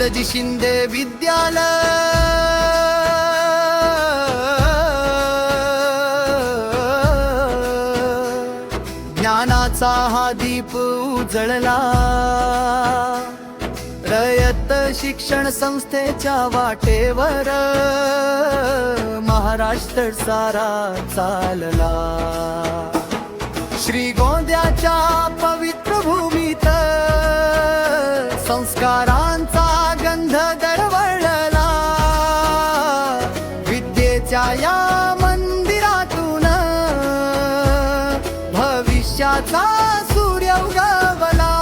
महादजी शिंदे विद्यालय ज्ञानाचा हा दीप उजळला, रयत शिक्षण संस्थेच्या वाटेवर महाराष्ट्र सारा चालला। श्रीगोंद्याच्या पवित्र भूमीत संस्कारांचा गंध दरवळला, विद्येच्या या मंदिरातून भविष्याचा सूर्य उगवला।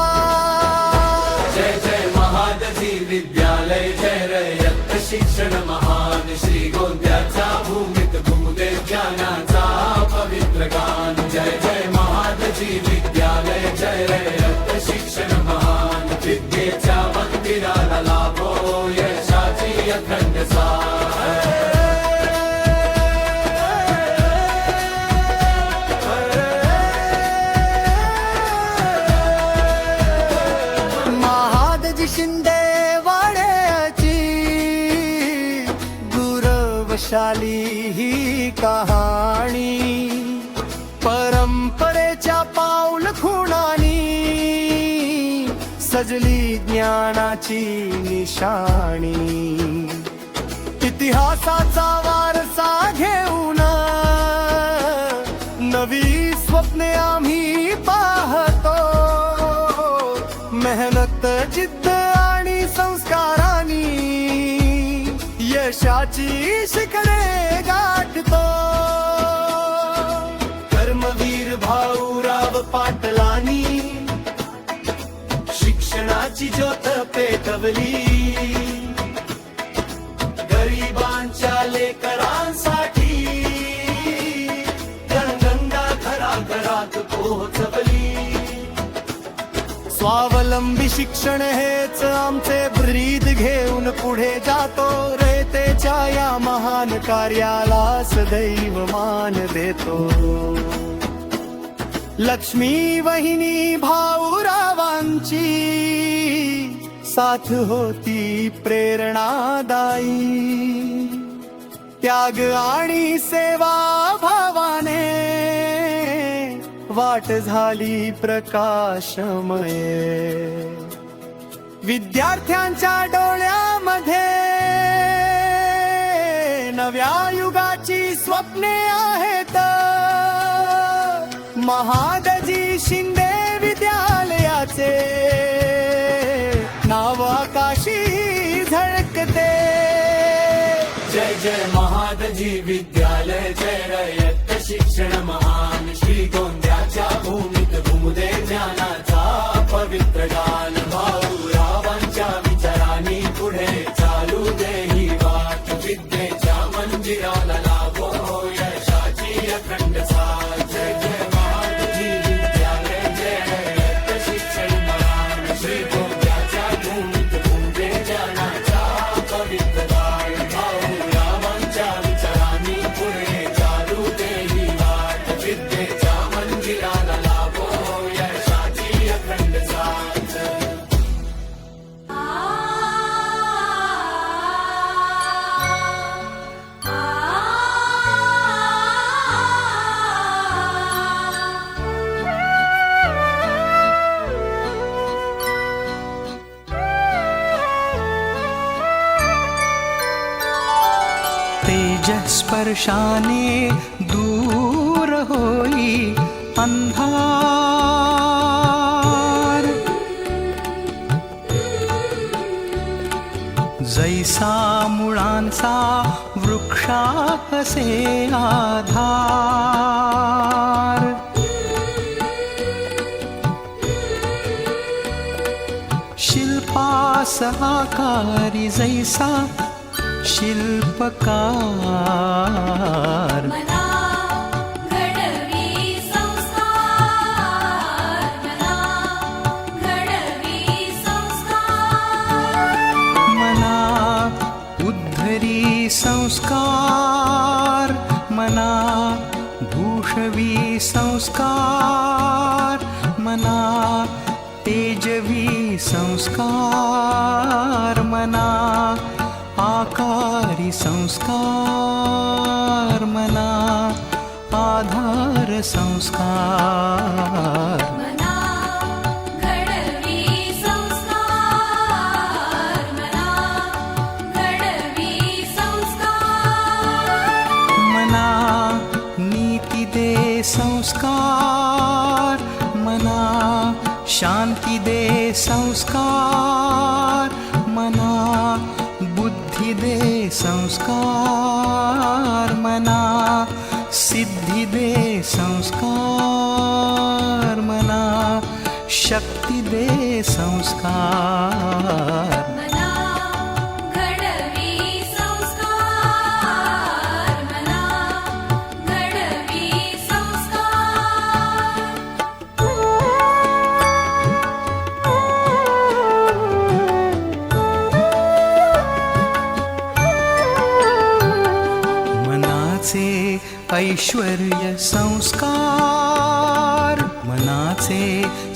जय जय महादजी विद्यालय, जय रयत शिक्षण महान, श्रीगोंद्याच्या भूमीत घुमते ज्ञानाचा पवित्र गान। जय जय महादजी विद्यालय, जय रयत शिक्षण महान, विद्येच्या मंदिराला लाभो यशाची अखंड साथ। महादजी शिंदे वाड्याची गुरवशाली ही कहाणी, परंपरेच्या पाऊल खुणानी सजली ज्ञानाची निशाणी। इतिहासाचा वारसा घेऊन नवी स्वप्ने आम्ही पाहतो, मेहनत जिद्द आणि संस्कारांनी यशाची शिखरे गाठतो। कर्मवीर भाऊराव पाटलांनी शिक्षणाची ज्योत पेटवली, गरिबांच्या लेकरांसाठी गंगा घराघरात पोहोचवली। स्वावलंबी शिक्षण हेच आमचे ब्रीद घेऊन पुढे जातो, रयतेच्या या महान कार्याला सदैव मान देतो। लक्ष्मी वहिनी भाऊरावांची साथ होती प्रेरणादायी, त्याग आणि सेवा भावाने वाट झाली प्रकाशमय। विद्यार्थ्यांच्या डोळ्यामध्ये नव्या युगाची स्वप्ने आहेत, महादजी शिंदे विद्यालयाचे नाव आकाशी झळकते। जय जय महादजी विद्यालय, जय रयत शिक्षण महान, श्रीगोंद्याच्या भूमीत घुमते ज्ञानाचा पवित्र गान। भाऊरावांच्या विचारांनी पुढे चालू दे ही वाट, विद्येच्या मंदिराला लाभो यशाची अखंड साथ। जय जय महादजी विद्यालय, जय रयत शिक्षण महान, श्रीगोंद्याच्या भूमीत घुमते ज्ञानाचा पवित्र गान। भाऊरावांच्या विचारांनी पुढे चालू दे ही वाट, विद्येच्या मंदिराला लाभो यशाची अखंड साथ। तेजस्पर्शाने दूर होई अंधार, जैसा मुळांचा वृक्षाकसे आधार, शिल्पास आकारी जैसा शिल्पकार, मना घडवी संस्कार, मना घडवी संस्कार, मना उद्धरी संस्कार, मना भूषवी संस्कार, मना तेजवी संस्कार, मना आकारी संस्कार मना आधार संस्कार मना घडवी संस्कार मना घडवी संस्कार मना नीती दे संस्कार मना शांती दे संस्कार मना बुद्धी दे संस्कार मना सिद्धी दे संस्कार मना शक्ती दे संस्कार मना घडवी संस्कार मना घडवी संस्कार मनाचे ऐश्वर्य संस्कार मनाचे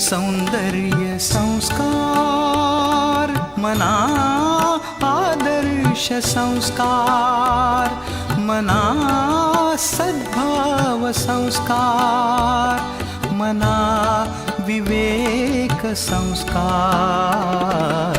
सौंदर्य संस्कार मना आदर्श संस्कार मना सद्भाव संस्कार मना विवेक संस्कार